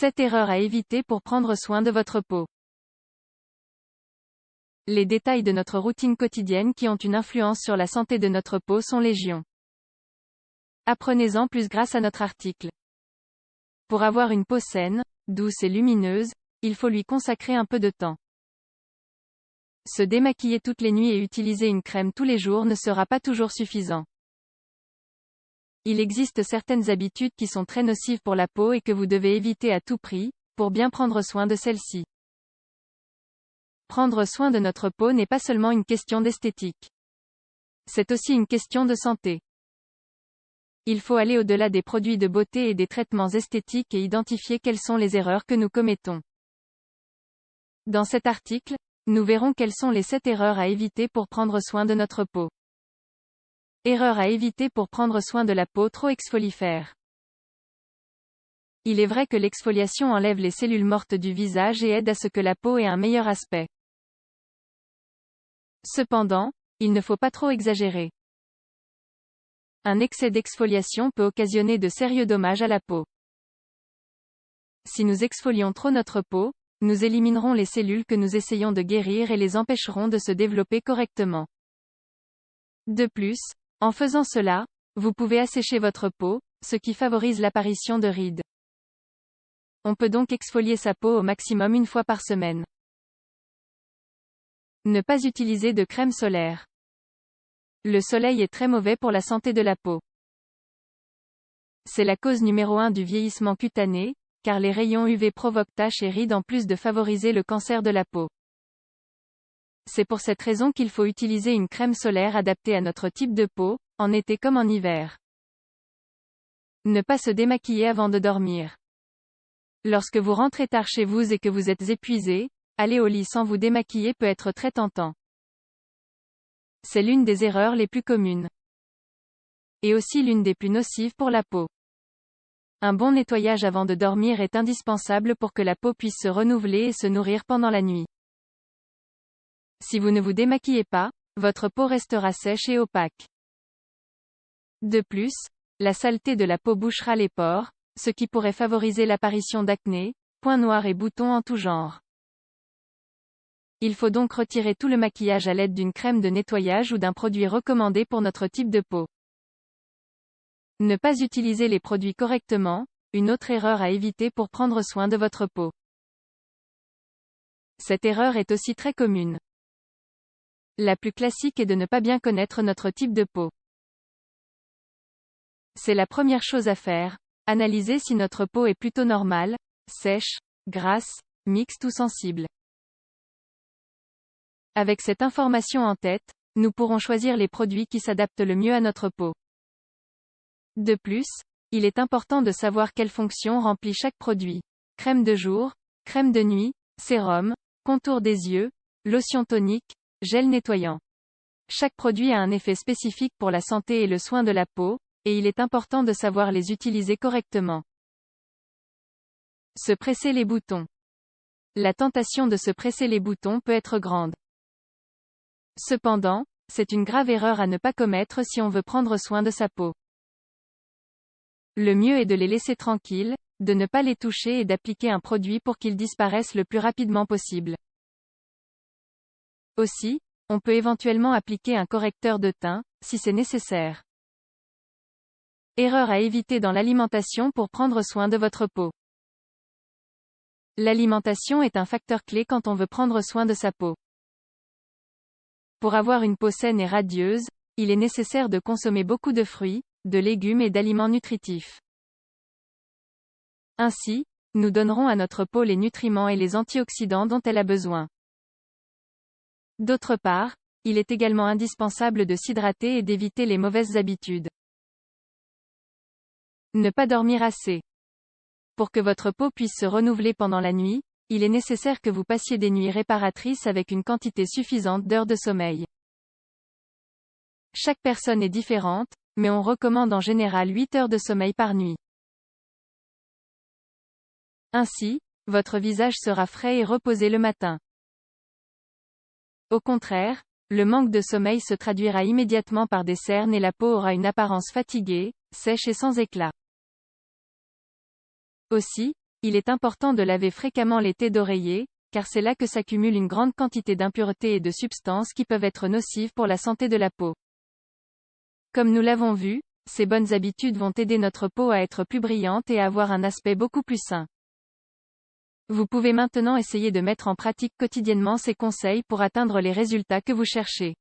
7 erreurs à éviter pour prendre soin de votre peau. Les détails de notre routine quotidienne qui ont une influence sur la santé de notre peau sont légion. Apprenez-en plus grâce à notre article. Pour avoir une peau saine, douce et lumineuse, il faut lui consacrer un peu de temps. Se démaquiller toutes les nuits et utiliser une crème tous les jours ne sera pas toujours suffisant. Il existe certaines habitudes qui sont très nocives pour la peau et que vous devez éviter à tout prix, pour bien prendre soin de celle-ci. Prendre soin de notre peau n'est pas seulement une question d'esthétique. C'est aussi une question de santé. Il faut aller au-delà des produits de beauté et des traitements esthétiques et identifier quelles sont les erreurs que nous commettons. Dans cet article, nous verrons quelles sont les 7 erreurs à éviter pour prendre soin de notre peau. Erreurs à éviter pour prendre soin de la peau trop exfolifère. Il est vrai que l'exfoliation enlève les cellules mortes du visage et aide à ce que la peau ait un meilleur aspect. Cependant, il ne faut pas trop exagérer. Un excès d'exfoliation peut occasionner de sérieux dommages à la peau. Si nous exfolions trop notre peau, nous éliminerons les cellules que nous essayons de guérir et les empêcherons de se développer correctement. De plus, en faisant cela, vous pouvez assécher votre peau, ce qui favorise l'apparition de rides. On peut donc exfolier sa peau au maximum une fois par semaine. Ne pas utiliser de crème solaire. Le soleil est très mauvais pour la santé de la peau. C'est la cause numéro 1 du vieillissement cutané, car les rayons UV provoquent taches et rides en plus de favoriser le cancer de la peau. C'est pour cette raison qu'il faut utiliser une crème solaire adaptée à notre type de peau, en été comme en hiver. Ne pas se démaquiller avant de dormir. Lorsque vous rentrez tard chez vous et que vous êtes épuisé, aller au lit sans vous démaquiller peut être très tentant. C'est l'une des erreurs les plus communes. Et aussi l'une des plus nocives pour la peau. Un bon nettoyage avant de dormir est indispensable pour que la peau puisse se renouveler et se nourrir pendant la nuit. Si vous ne vous démaquillez pas, votre peau restera sèche et opaque. De plus, la saleté de la peau bouchera les pores, ce qui pourrait favoriser l'apparition d'acné, points noirs et boutons en tout genre. Il faut donc retirer tout le maquillage à l'aide d'une crème de nettoyage ou d'un produit recommandé pour notre type de peau. Ne pas utiliser les produits correctement, une autre erreur à éviter pour prendre soin de votre peau. Cette erreur est aussi très commune. La plus classique est de ne pas bien connaître notre type de peau. C'est la première chose à faire, analyser si notre peau est plutôt normale, sèche, grasse, mixte ou sensible. Avec cette information en tête, nous pourrons choisir les produits qui s'adaptent le mieux à notre peau. De plus, il est important de savoir quelle fonction remplit chaque produit. Crème de jour, crème de nuit, sérum, contour des yeux, lotion tonique, gel nettoyant. Chaque produit a un effet spécifique pour la santé et le soin de la peau, et il est important de savoir les utiliser correctement. Se presser les boutons. La tentation de se presser les boutons peut être grande. Cependant, c'est une grave erreur à ne pas commettre si on veut prendre soin de sa peau. Le mieux est de les laisser tranquilles, de ne pas les toucher et d'appliquer un produit pour qu'ils disparaissent le plus rapidement possible. Aussi, on peut éventuellement appliquer un correcteur de teint, si c'est nécessaire. Erreur à éviter dans l'alimentation pour prendre soin de votre peau. L'alimentation est un facteur clé quand on veut prendre soin de sa peau. Pour avoir une peau saine et radieuse, il est nécessaire de consommer beaucoup de fruits, de légumes et d'aliments nutritifs. Ainsi, nous donnerons à notre peau les nutriments et les antioxydants dont elle a besoin. D'autre part, il est également indispensable de s'hydrater et d'éviter les mauvaises habitudes. Ne pas dormir assez. Pour que votre peau puisse se renouveler pendant la nuit, il est nécessaire que vous passiez des nuits réparatrices avec une quantité suffisante d'heures de sommeil. Chaque personne est différente, mais on recommande en général 8 heures de sommeil par nuit. Ainsi, votre visage sera frais et reposé le matin. Au contraire, le manque de sommeil se traduira immédiatement par des cernes et la peau aura une apparence fatiguée, sèche et sans éclat. Aussi, Il est important de laver fréquemment les tés d'oreiller, car c'est là que s'accumule une grande quantité d'impuretés et de substances qui peuvent être nocives pour la santé de la peau. Comme nous l'avons vu, ces bonnes habitudes vont aider notre peau à être plus brillante et à avoir un aspect beaucoup plus sain. Vous pouvez maintenant essayer de mettre en pratique quotidiennement ces conseils pour atteindre les résultats que vous cherchez.